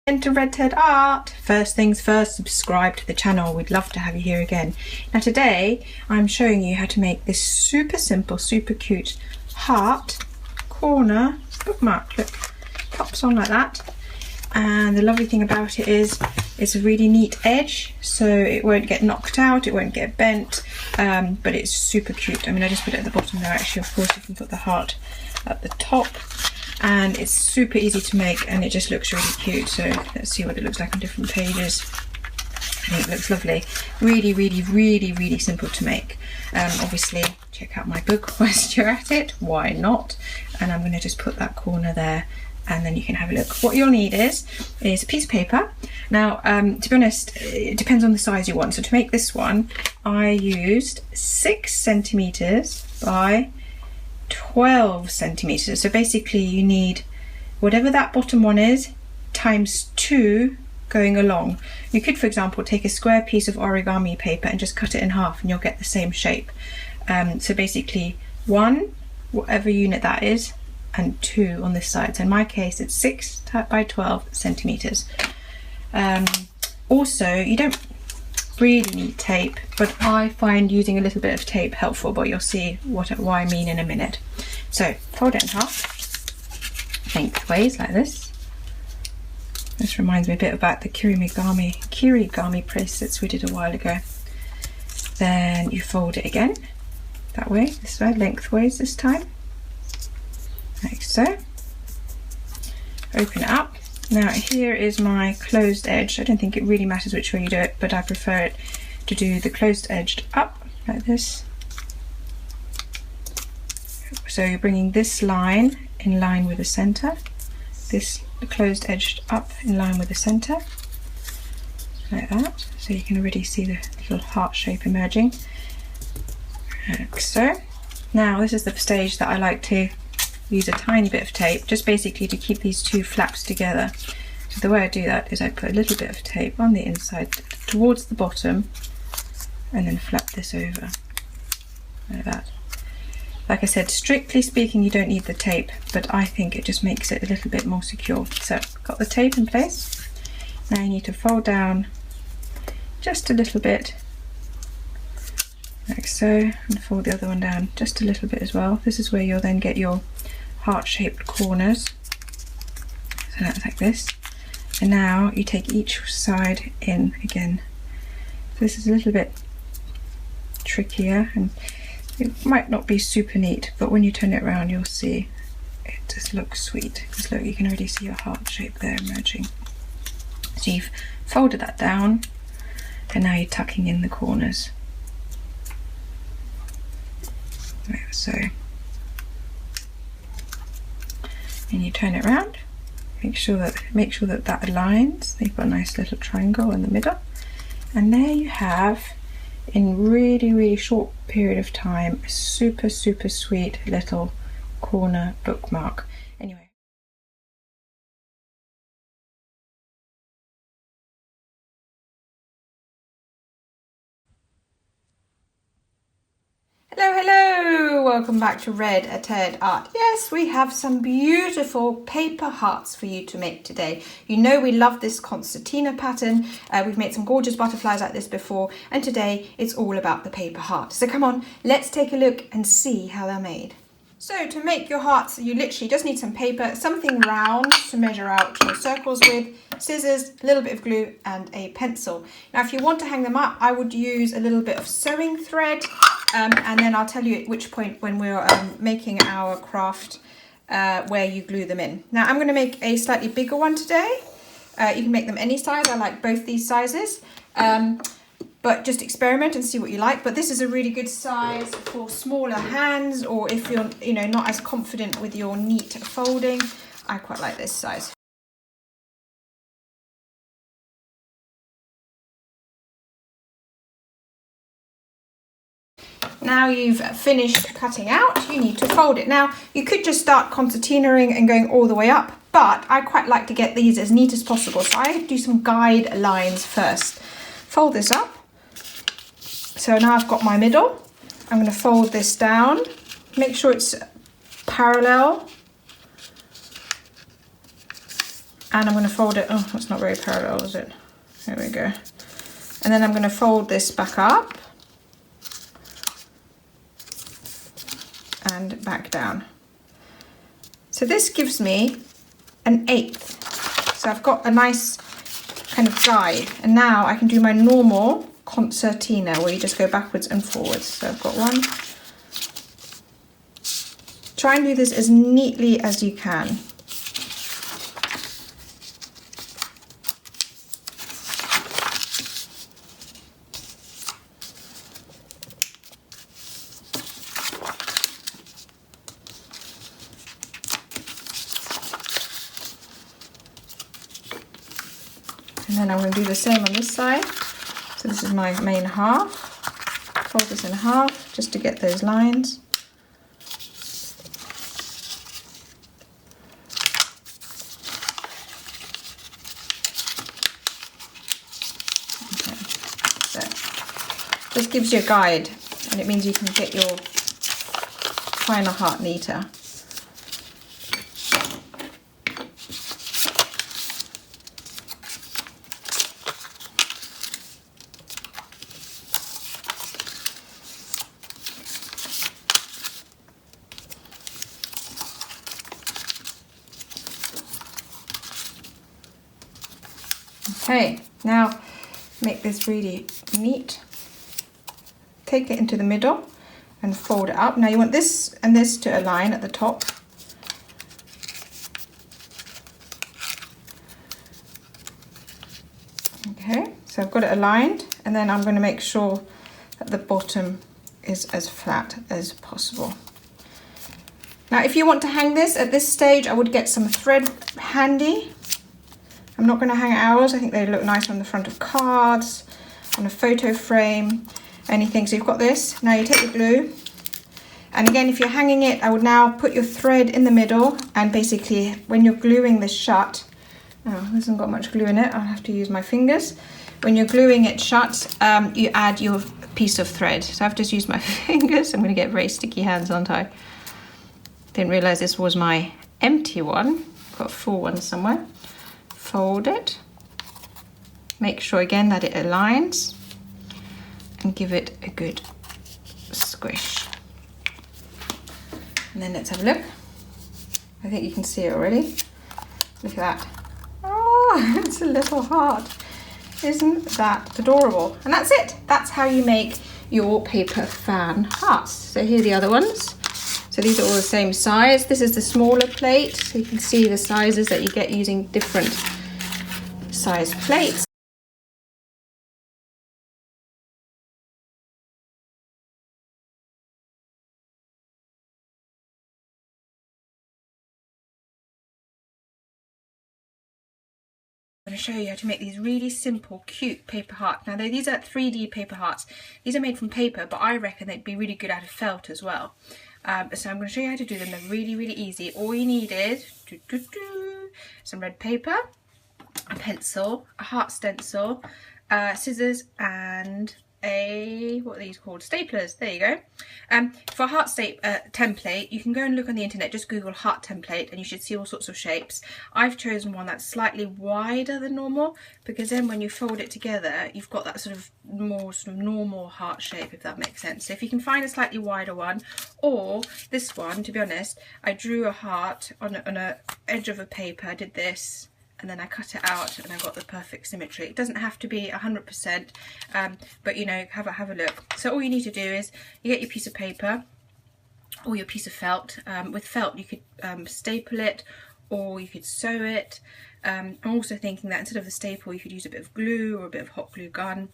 Into Red Ted Art. First things first, subscribe to the channel. We'd love to have you here again. Now today I'm showing you how to make this super simple, super cute heart corner bookmark. Look, pops on like that. And the lovely thing about it is it's a really neat edge, so it won't get knocked out, it won't get bent, but it's super cute. I mean, I just put it at the bottom there. Actually, of course, you can put the heart at the top. And it's super easy to make, and it just looks really cute. So let's see what it looks like on different pages. I think it looks lovely. Really, really, really, really simple to make. Obviously, check out my book whilst you're at it. Why not? And I'm going to just put that corner there, and then you can have a look. What you'll need is a piece of paper. Now, to be honest, it depends on the size you want. So to make this one, I used 6 centimeters by 12 centimeters. So basically you need whatever that bottom one is times 2 going along. You could, for example, take a square piece of origami paper and just cut it in half and you'll get the same shape. So basically 1, whatever unit that is, and 2 on this side. So in my case it's 6 by 12 centimeters. Also, you don't really need tape, but I find using a little bit of tape helpful, but you'll see what I mean in a minute. So fold it in half lengthways like this. This reminds me a bit about the kirigami bracelets we did a while ago. Then you fold it again that way, this way, lengthways this time, like so. Open it up. Now here is my closed edge. I don't think it really matters which way you do it, but I prefer it to do the closed edged up like this. So you're bringing this line in line with the center, this closed edged up in line with the center, like that. So you can already see the little heart shape emerging, like so. Now this is the stage that I like to use a tiny bit of tape, just basically to keep these two flaps together. So the way I do that is I put a little bit of tape on the inside towards the bottom and then flap this over like that. Like I said, strictly speaking you don't need the tape, but I think it just makes it a little bit more secure. So got the tape in place. Now you need to fold down just a little bit like so, and fold the other one down just a little bit as well. This is where you'll then get your heart-shaped corners. So that's like this. And now you take each side in again. This is a little bit trickier and it might not be super neat, but when you turn it around you'll see it just looks sweet. Because look, you can already see your heart shape there emerging. So you've folded that down and now you're tucking in the corners. Like so. And you turn it around, make sure that that aligns. You've got a nice little triangle in the middle, and there you have, in really short period of time, a super sweet little corner bookmark. Anyway, hello, welcome back to Red Ted Art. Yes, we have some beautiful paper hearts for you to make today. You know we love this concertina pattern. We've made some gorgeous butterflies like this before, and today it's all about the paper heart. So come on, let's take a look and see how they're made. So to make your hearts, you literally just need some paper, something round to measure out your circles with, scissors, a little bit of glue and a pencil. Now if you want to hang them up, I would use a little bit of sewing thread, and then I'll tell you at which point when we're making our craft where you glue them in. Now I'm going to make a slightly bigger one today. You can make them any size. I like both these sizes. But just experiment and see what you like. But this is a really good size for smaller hands, or if you're not as confident with your neat folding. I quite like this size. Now you've finished cutting out, you need to fold it. Now you could just start concertinaing and going all the way up, but I quite like to get these as neat as possible. So I do some guide lines first. Fold this up. So now I've got my middle. I'm going to fold this down, make sure it's parallel and I'm going to fold it. Oh, that's not very parallel, is it? There we go. And then I'm going to fold this back up and back down. So this gives me an 1/8. So I've got a nice kind of guide, and now I can do my normal concertina where you just go backwards and forwards. So I've got one. Try and do this as neatly as you can. And then I'm going to do the same on this side. So this is my main half. Fold this in half just to get those lines. Okay. So this gives you a guide, and it means you can get your final heart neater. Okay, now make this really neat. Take it into the middle and fold it up. Now you want this and this to align at the top. Okay, so I've got it aligned, and then I'm going to make sure that the bottom is as flat as possible. Now if you want to hang this at this stage, I would get some thread handy. I'm not going to hang ours. I think they look nice on the front of cards, on a photo frame, anything. So you've got this. Now you take the glue, and again, if you're hanging it, I would now put your thread in the middle, and basically when you're gluing this shut, oh, this hasn't got much glue in it, I'll have to use my fingers. When you're gluing it shut, you add your piece of thread. So I've just used my fingers. I'm going to get very sticky hands, aren't I? Didn't realise this was my empty one. Got a full one somewhere. Fold it, make sure again that it aligns, and give it a good squish. And then let's have a look. I think you can see it already. Look at that. Oh, it's a little heart. Isn't that adorable? And that's it. That's how you make your paper fan hearts. So here are the other ones. So these are all the same size. This is the smaller plate, so you can see the sizes that you get using different size plates. I'm going to show you how to make these really simple, cute paper hearts. Now these are 3D paper hearts. These are made from paper, but I reckon they'd be really good out of felt as well. So I'm going to show you how to do them. They're really, really easy. All you need is some red paper, a pencil, a heart stencil, scissors, and what are these called? Staplers. There you go. For a heart template, you can go and look on the internet, just Google heart template, and you should see all sorts of shapes. I've chosen one that's slightly wider than normal, because then when you fold it together, you've got that sort of more normal heart shape, if that makes sense. So if you can find a slightly wider one, or this one, to be honest, I drew a heart on a edge of a paper. I did this, and then I cut it out, and I got the perfect symmetry. It doesn't have to be 100%, but you know, have a look. So all you need to do is you get your piece of paper or your piece of felt. With felt, you could staple it, or you could sew it. I'm also thinking that instead of a staple, you could use a bit of glue or a bit of hot glue gun.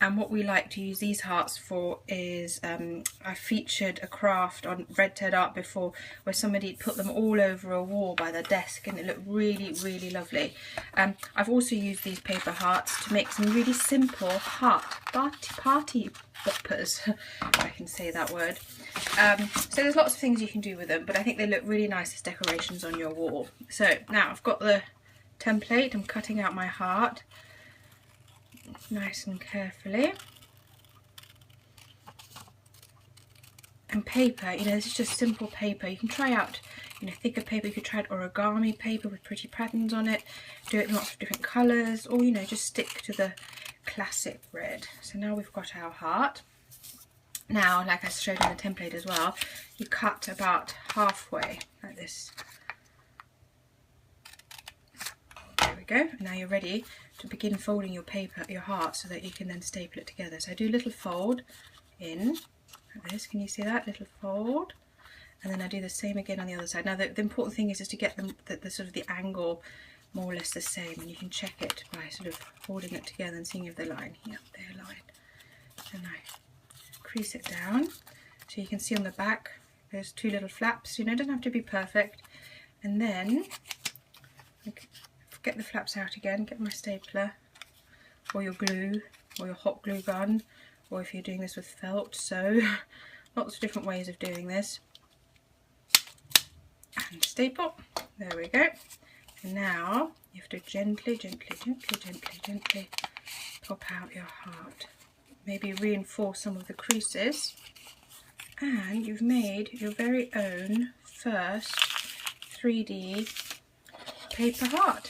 And what we like to use these hearts for is, I featured a craft on Red Ted Art before where somebody put them all over a wall by their desk, and it looked really, really lovely. I've also used these paper hearts to make some really simple heart party boppers, if I can say that word. So there's lots of things you can do with them, but I think they look really nice as decorations on your wall. So now I've got the template. I'm cutting out my heart nice and carefully, And paper, you know, this is just simple paper. You can try out, you know, thicker paper. You could try out origami paper with pretty patterns on it. Do it in lots of different colours, or, you know, just stick to the classic red. So now we've got our heart. Now, like I showed in the template as well, you cut about halfway like this. There we go. Now you're ready to begin folding your paper, your heart, so that you can then staple it together. So I do a little fold in like this. Can you see that little fold? And then I do the same again on the other side. Now the important thing is to get the sort of the angle more or less the same, and you can check it by sort of holding it together and seeing if they're aligned. Yeah, they're aligned. And I crease it down so you can see on the back there's two little flaps. You know, it doesn't have to be perfect. And then get the flaps out again, get my stapler or your glue or your hot glue gun, or if you're doing this with felt, so lots of different ways of doing this. And staple, there we go. And now you have to gently pop out your heart. Maybe reinforce some of the creases, and you've made your very own first 3D paper heart.